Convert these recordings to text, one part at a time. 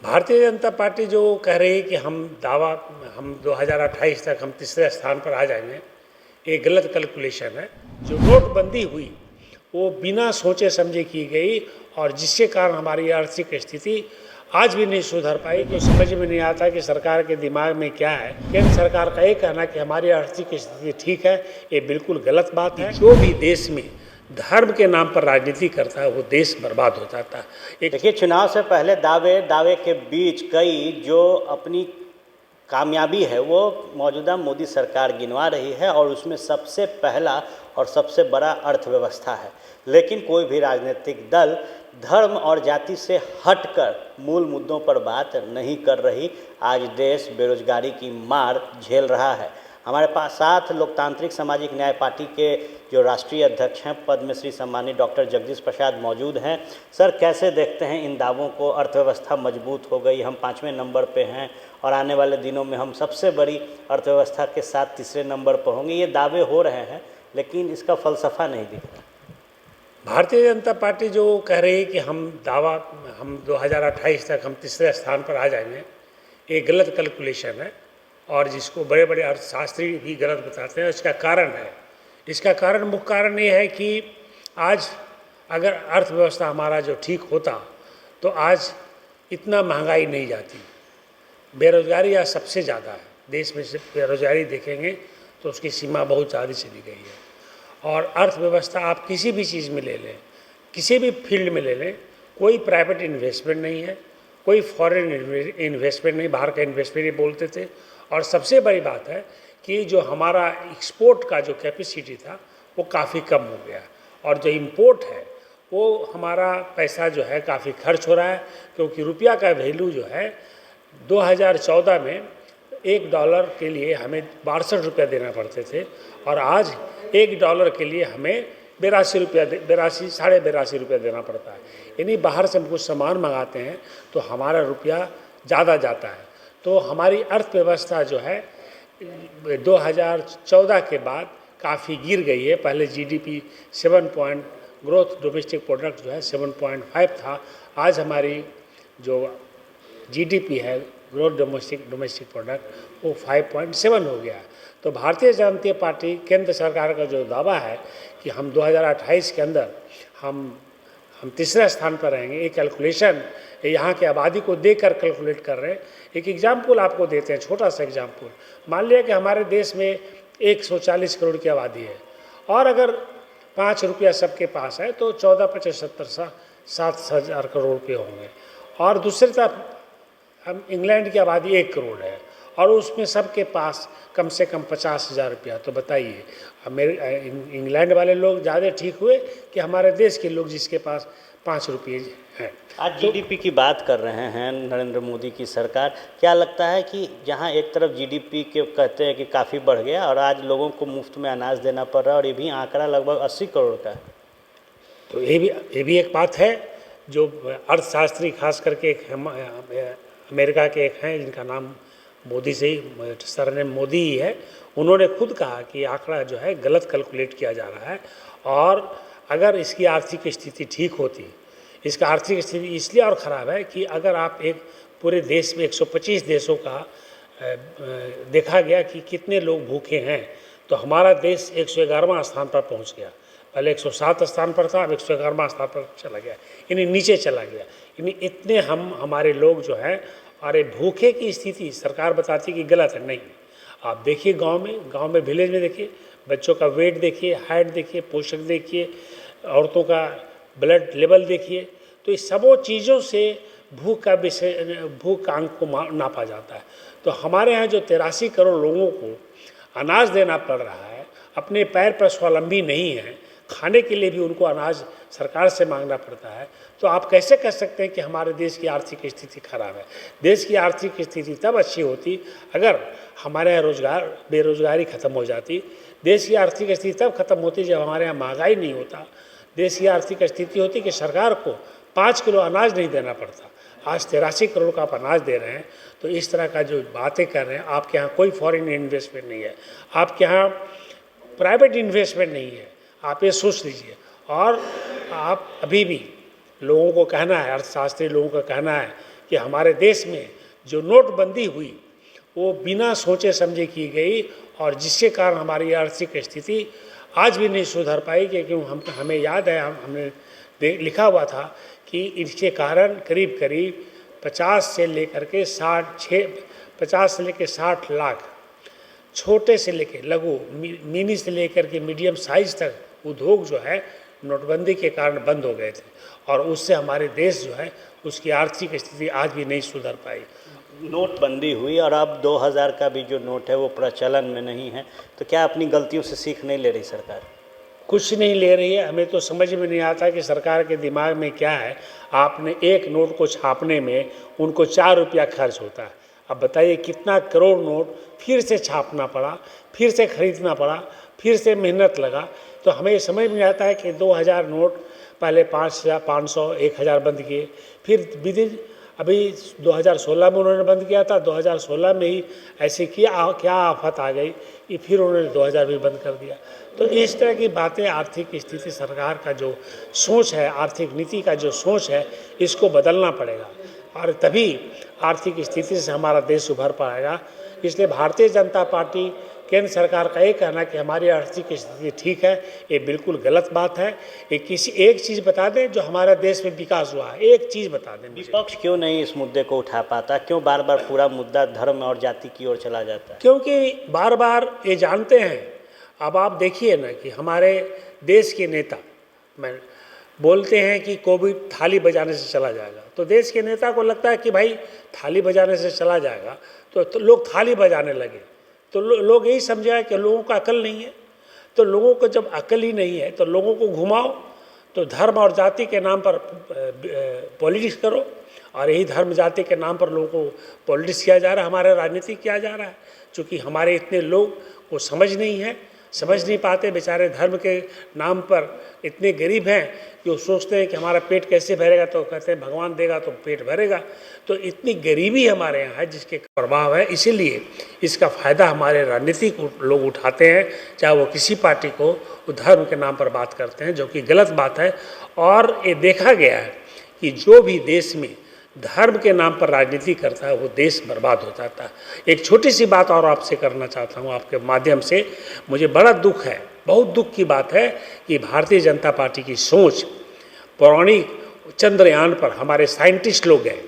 Bharatiya Janata party जो कह रही है कि हम 2028 तक हम तीसरे स्थान पर आ जाएंगे, ये गलत कैलकुलेशन है। जो नोटबंदी हुई वो बिना सोचे समझे की गई और जिसके कारण हमारी आर्थिक स्थिति आज भी नहीं सुधर पाई। तो समझ में नहीं आता कि सरकार के दिमाग में क्या है। केंद्र सरकार का ये कहना कि हमारी आर्थिक स्थिति ठीक है, ये बिल्कुल गलत बात है। जो भी देश में धर्म के नाम पर राजनीति करता है वो देश बर्बाद हो जाता है। देखिए, चुनाव से पहले दावे के बीच कई जो अपनी कामयाबी है वो मौजूदा मोदी सरकार गिनवा रही है और उसमें सबसे पहला और सबसे बड़ा अर्थव्यवस्था है। लेकिन कोई भी राजनीतिक दल धर्म और जाति से हटकर मूल मुद्दों पर बात नहीं कर रही। आज देश बेरोजगारी की मार झेल रहा है। हमारे पास साथ लोकतांत्रिक सामाजिक न्याय पार्टी के जो राष्ट्रीय अध्यक्ष हैं, पद्मश्री सम्मानित डॉक्टर जगदीश प्रसाद मौजूद हैं। सर, कैसे देखते हैं इन दावों को? अर्थव्यवस्था मजबूत हो गई, हम 5वें नंबर पे हैं और आने वाले दिनों में हम सबसे बड़ी अर्थव्यवस्था के साथ तीसरे नंबर पर होंगे। ये दावे हो रहे हैं लेकिन इसका फलसफा नहीं दिख रहा। भारतीय जनता पार्टी जो कह रही है कि हम 2028 तक हम तीसरे स्थान पर आ जाएंगे, ये गलत कैलकुलेशन है और जिसको बड़े बड़े अर्थशास्त्री भी गलत बताते हैं। इसका कारण मुख्य कारण ये है कि आज अगर अर्थव्यवस्था हमारा जो ठीक होता तो आज इतना महंगाई नहीं जाती। बेरोजगारी आज सबसे ज़्यादा है देश में। से बेरोजगारी देखेंगे तो उसकी सीमा बहुत ज़्यादा चली गई है। और अर्थव्यवस्था आप किसी भी चीज़ में ले लें, किसी भी फील्ड में ले लें, कोई प्राइवेट इन्वेस्टमेंट नहीं है, कोई फॉरेन इन्वेस्टमेंट नहीं, बाहर का इन्वेस्टमेंट ही बोलते थे। और सबसे बड़ी बात है कि जो हमारा एक्सपोर्ट का जो कैपेसिटी था वो काफ़ी कम हो गया और जो इंपोर्ट है वो हमारा पैसा जो है काफ़ी खर्च हो रहा है। क्योंकि रुपया का वैल्यू जो है 2014 में $1 के लिए हमें 62 रुपया देना पड़ते थे और आज $1 के लिए हमें 82 रुपया देना पड़ता है। यानी बाहर से हम कुछ सामान मंगाते हैं तो हमारा रुपया ज़्यादा जाता है। तो हमारी अर्थव्यवस्था जो है 2014 के बाद काफ़ी गिर गई है। पहले GDP 7 point growth domestic product जो है 7.5 था। आज हमारी जो जीडीपी है ग्रोथ डोमेस्टिक प्रोडक्ट वो 5.7 हो गया। तो भारतीय जनता पार्टी केंद्र सरकार का जो दावा है कि हम 2028 के अंदर हम तीसरे स्थान पर रहेंगे, ये कैलकुलेशन यहाँ की आबादी को देकर कैलकुलेट कर रहे हैं। एक एग्जाम्पल आपको देते हैं, छोटा सा एग्जाम्पल। मान लिया कि हमारे देश में 140 करोड़ की आबादी है और अगर 5 रुपया सबके पास है तो 14 7 करोड़ रुपये होंगे। और दूसरी तरफ हम इंग्लैंड की आबादी 1 करोड़ है और उसमें सबके पास कम से कम 50,000 रुपया। तो बताइए इंग्लैंड वाले लोग ज़्यादा ठीक हुए कि हमारे देश के लोग जिसके पास 5 रुपये हैं? आज जीडीपी की बात कर रहे हैं नरेंद्र मोदी की सरकार। क्या लगता है कि जहां एक तरफ जीडीपी के कहते हैं कि काफ़ी बढ़ गया और आज लोगों को मुफ्त में अनाज देना पड़ रहा है और ये भी आंकड़ा लगभग 80 करोड़ का है, तो ये भी एक बात है। जो अर्थशास्त्री खास करके अमेरिका के एक हैं जिनका नाम मोदी से ही सरनेम मोदी ही है, उन्होंने खुद कहा कि आंकड़ा जो है गलत कैलकुलेट किया जा रहा है। और अगर इसकी आर्थिक स्थिति ठीक होती, इसका आर्थिक स्थिति इसलिए और ख़राब है कि अगर आप एक पूरे देश में 125 देशों का देखा गया कि कितने लोग भूखे हैं, तो हमारा देश 111वां स्थान पर पहुंच गया। पहले 107 स्थान पर था, अब 111वां स्थान पर चला गया, यानी नीचे चला गया। यानी इतने हमारे लोग जो हैं, अरे भूखे की स्थिति सरकार बताती कि गलत है। नहीं, आप देखिए गांव में विलेज में देखिए, बच्चों का वेट देखिए, हाइट देखिए, पोषक देखिए, औरतों का ब्लड लेवल देखिए। तो इस सबों चीज़ों से भूख का अंक को नापा जाता है। तो हमारे यहाँ जो 83 करोड़ लोगों को अनाज देना पड़ रहा है, अपने पैर पर स्वावलंबी नहीं है, खाने के लिए भी उनको अनाज सरकार से मांगना पड़ता है। तो आप कैसे कह सकते हैं कि हमारे देश की आर्थिक स्थिति खराब है? देश की आर्थिक स्थिति तब अच्छी होती अगर हमारे यहाँ बेरोजगारी खत्म हो जाती। देश की आर्थिक स्थिति तब खत्म होती जब हमारे यहाँ महंगाई नहीं होता। देश की आर्थिक स्थिति होती कि सरकार को 5 किलो अनाज नहीं देना पड़ता। आज 83 करोड़ का आप अनाज दे रहे हैं। तो इस तरह का जो बातें कर रहे हैं, आपके यहाँ कोई फॉरेन इन्वेस्टमेंट नहीं है, आपके यहाँ प्राइवेट इन्वेस्टमेंट नहीं है, आप ये सोच लीजिए। और आप अभी भी लोगों को कहना है, अर्थशास्त्री लोगों का कहना है कि हमारे देश में जो नोटबंदी हुई वो बिना सोचे समझे की गई और जिसके कारण हमारी आर्थिक स्थिति आज भी नहीं सुधर पाई, क्योंकि हमें याद है हमने लिखा हुआ था कि इसके कारण करीब करीब 50 से लेकर के 60 लाख छोटे से लेकर लघु मिनी से लेकर के मीडियम साइज तक उद्योग जो है नोटबंदी के कारण बंद हो गए थे और उससे हमारे देश जो है उसकी आर्थिक स्थिति आज भी नहीं सुधर पाई। नोटबंदी हुई और अब 2000 का भी जो नोट है वो प्रचलन में नहीं है, तो क्या अपनी गलतियों से सीख नहीं ले रही सरकार? कुछ नहीं ले रही है। हमें तो समझ में नहीं आता कि सरकार के दिमाग में क्या है। आपने एक नोट को छापने में उनको 4 रुपया खर्च होता है। अब बताइए कितना करोड़ नोट फिर से छापना पड़ा, फिर से खरीदना पड़ा, फिर से मेहनत लगा। तो हमें ये समझ में आता है कि 2000 नोट पहले 5000, 500, 1000 बंद किए, फिर विदिन अभी 2016 में उन्होंने बंद किया था। 2016 में ही ऐसे क्या आफत आ गई कि फिर उन्होंने 2000 भी बंद कर दिया। तो इस तरह की बातें, आर्थिक स्थिति, सरकार का जो सोच है, आर्थिक नीति का जो सोच है, इसको बदलना पड़ेगा और तभी आर्थिक स्थिति से हमारा देश उभर पाएगा। इसलिए भारतीय जनता पार्टी, केंद्र सरकार का ये कहना कि हमारी आर्थिक स्थिति ठीक है, ये बिल्कुल गलत बात है। एक चीज़ बता दें जो हमारे देश में विकास हुआ है, एक चीज़ बता दें। विपक्ष क्यों नहीं इस मुद्दे को उठा पाता? क्यों बार बार पूरा मुद्दा धर्म और जाति की ओर चला जाता है? क्योंकि बार बार ये जानते हैं। अब आप देखिए ना कि हमारे देश के नेता बोलते हैं कि कोविड थाली बजाने से चला जाएगा, तो देश के नेता को लगता है कि भाई थाली बजाने से चला जाएगा तो लोग थाली बजाने लगे। तो लोग यही समझा कि लोगों को अकल नहीं है। तो लोगों को जब अकल ही नहीं है तो लोगों को घुमाओ, तो धर्म और जाति के नाम पर पॉलिटिक्स करो और यही धर्म जाति के नाम पर लोगों को पॉलिटिक्स किया जा रहा है, हमारा राजनीति किया जा रहा है। क्योंकि हमारे इतने लोग को समझ नहीं है, समझ नहीं पाते। बेचारे धर्म के नाम पर इतने गरीब हैं कि वो सोचते हैं कि हमारा पेट कैसे भरेगा, तो कहते हैं भगवान देगा तो पेट भरेगा। तो इतनी गरीबी हमारे यहाँ है जिसके प्रभाव है, इसीलिए इसका फ़ायदा हमारे राजनीतिक लोग उठाते हैं, चाहे वो किसी पार्टी को वो धर्म के नाम पर बात करते हैं, जो कि गलत बात है। और ये देखा गया है कि जो भी देश में धर्म के नाम पर राजनीति करता है वो देश बर्बाद हो जाता है। एक छोटी सी बात और आपसे करना चाहता हूँ आपके माध्यम से। मुझे बड़ा दुख है, बहुत दुख की बात है कि भारतीय जनता पार्टी की सोच पौराणिक चंद्रयान पर हमारे साइंटिस्ट लोग गए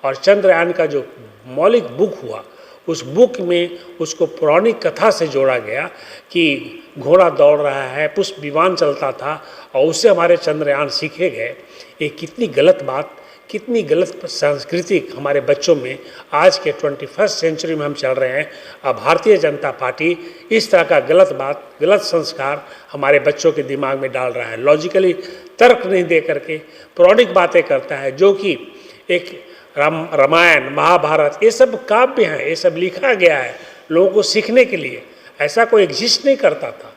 और चंद्रयान का जो मौलिक बुक हुआ उस बुक में उसको पौराणिक कथा से जोड़ा गया कि घोड़ा दौड़ रहा है, पुष्प विमान चलता था और उससे हमारे चंद्रयान सीखे गए। ये कितनी गलत बात, कितनी गलत संस्कृति हमारे बच्चों में आज के 21st सेंचुरी में हम चल रहे हैं। अब भारतीय जनता पार्टी इस तरह का गलत बात, गलत संस्कार हमारे बच्चों के दिमाग में डाल रहा है। लॉजिकली तर्क नहीं दे करके पौराणिक बातें करता है, जो कि एक रामायण, महाभारत, ये सब काव्य हैं, ये सब लिखा गया है लोगों को सीखने के लिए। ऐसा कोई एग्जिस्ट नहीं करता था,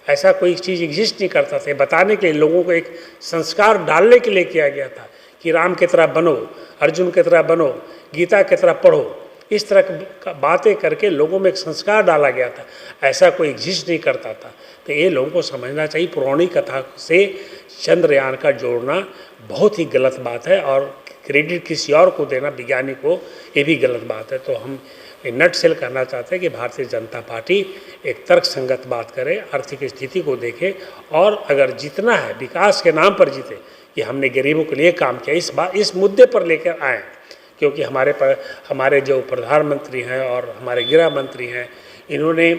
ऐसा कोई चीज़ एग्जिस्ट नहीं करता था। बताने के लिए, लोगों को एक संस्कार डालने के लिए किया गया था कि राम की तरह बनो, अर्जुन की तरह बनो, गीता की तरह पढ़ो। इस तरह की बातें करके लोगों में एक संस्कार डाला गया था, ऐसा कोई एग्जिस्ट नहीं करता था। तो ये लोगों को समझना चाहिए, पौराणिक कथा से चंद्रयान का जोड़ना बहुत ही गलत बात है और क्रेडिट किसी और को देना, विज्ञानी को, ये भी गलत बात है। तो हम नट सेल करना चाहते हैं कि भारतीय जनता पार्टी एक तर्क संगत बात करे, आर्थिक स्थिति को देखे और अगर जीतना है विकास के नाम पर जीते कि हमने गरीबों के लिए काम किया, इस मुद्दे पर लेकर आए। क्योंकि हमारे जो प्रधानमंत्री हैं और हमारे गृह मंत्री हैं, इन्होंने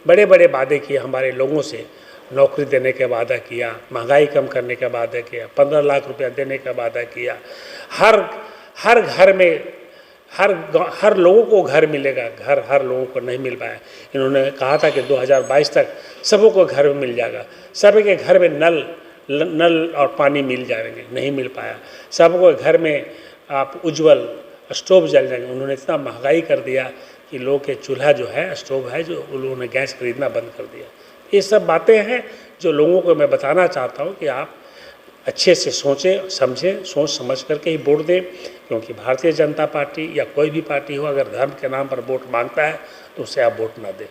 बड़े बड़े वादे किए हमारे लोगों से। नौकरी देने का वादा किया, महंगाई कम करने का वादा किया, 15 लाख रुपया देने का वादा किया। हर घर में हर लोगों को घर मिलेगा, हर लोगों को नहीं मिल पाया। इन्होंने कहा था कि 2022 तक सबों को घर मिल जाएगा, सबके घर में नल और पानी मिल जाएंगे, नहीं मिल पाया। सबको घर में आप उज्जवल स्टोव जल जाएंगे। उन्होंने इतना महंगाई कर दिया कि लोग के चूल्हा जो है, स्टोव है, जो उन्होंने गैस खरीदना बंद कर दिया। ये सब बातें हैं जो लोगों को मैं बताना चाहता हूँ कि आप अच्छे से सोचें, समझें, सोच समझ करके ही वोट दें। क्योंकि भारतीय जनता पार्टी या कोई भी पार्टी हो, अगर धर्म के नाम पर वोट मांगता है तो उसे आप वोट ना दें।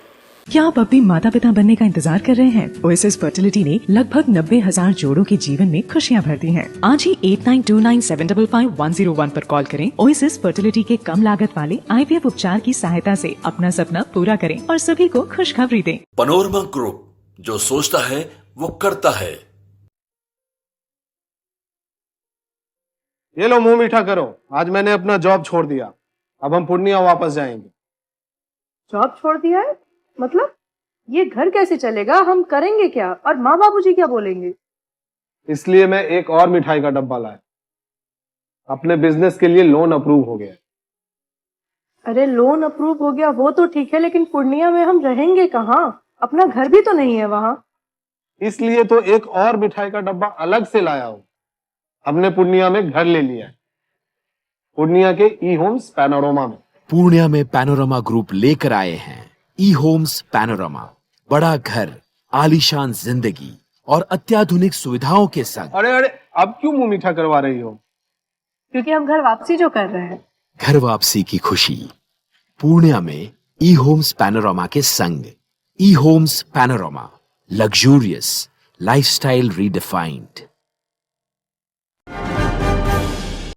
क्या आप अपनी माता पिता बनने का इंतजार कर रहे हैं? ओएसिस फर्टिलिटी ने लगभग 90,000 जोड़ों के जीवन में खुशियां भर दी हैं। आज ही 8929755101 पर कॉल करें। ओएसिस फर्टिलिटी के कम लागत वाले IVF उपचार की सहायता से अपना सपना पूरा करें और सभी को खुशखबरी दें। पैनोरमा ग्रुप, जो सोचता है वो करता है। ये लो मुंह मीठा करो, आज मैंने अपना जॉब छोड़ दिया। अब हम पूर्णिया वापस जाएंगे। जॉब छोड़ दिया है? मतलब ये घर कैसे चलेगा? हम करेंगे क्या? और माँ बाबूजी क्या बोलेंगे? इसलिए मैं एक और मिठाई का डब्बा लाया। अपने बिजनेस के लिए लोन अप्रूव हो गया। अरे लोन अप्रूव हो गया वो तो ठीक है, लेकिन पूर्णिया में हम रहेंगे कहाँ? अपना घर भी तो नहीं है वहाँ। इसलिए तो एक और मिठाई का डब्बा अलग से लाया हूँ। हमने पूर्णिया में घर ले लिया है, पूर्णिया के ई होम्स पैनोरमा में। पूर्णिया में पैनोरमा ग्रुप लेकर आए हैं ई होम्स पैनोरमा। बड़ा घर, आलीशान जिंदगी और अत्याधुनिक सुविधाओं के संग। अरे अरे, अब क्यों मुंह मीठा करवा रही हो? क्योंकि हम घर वापसी जो कर रहे हैं। घर वापसी की खुशी पूर्णिया में ई होम्स पैनोरमा के संग। ई Homes Panorama, luxurious lifestyle redefined.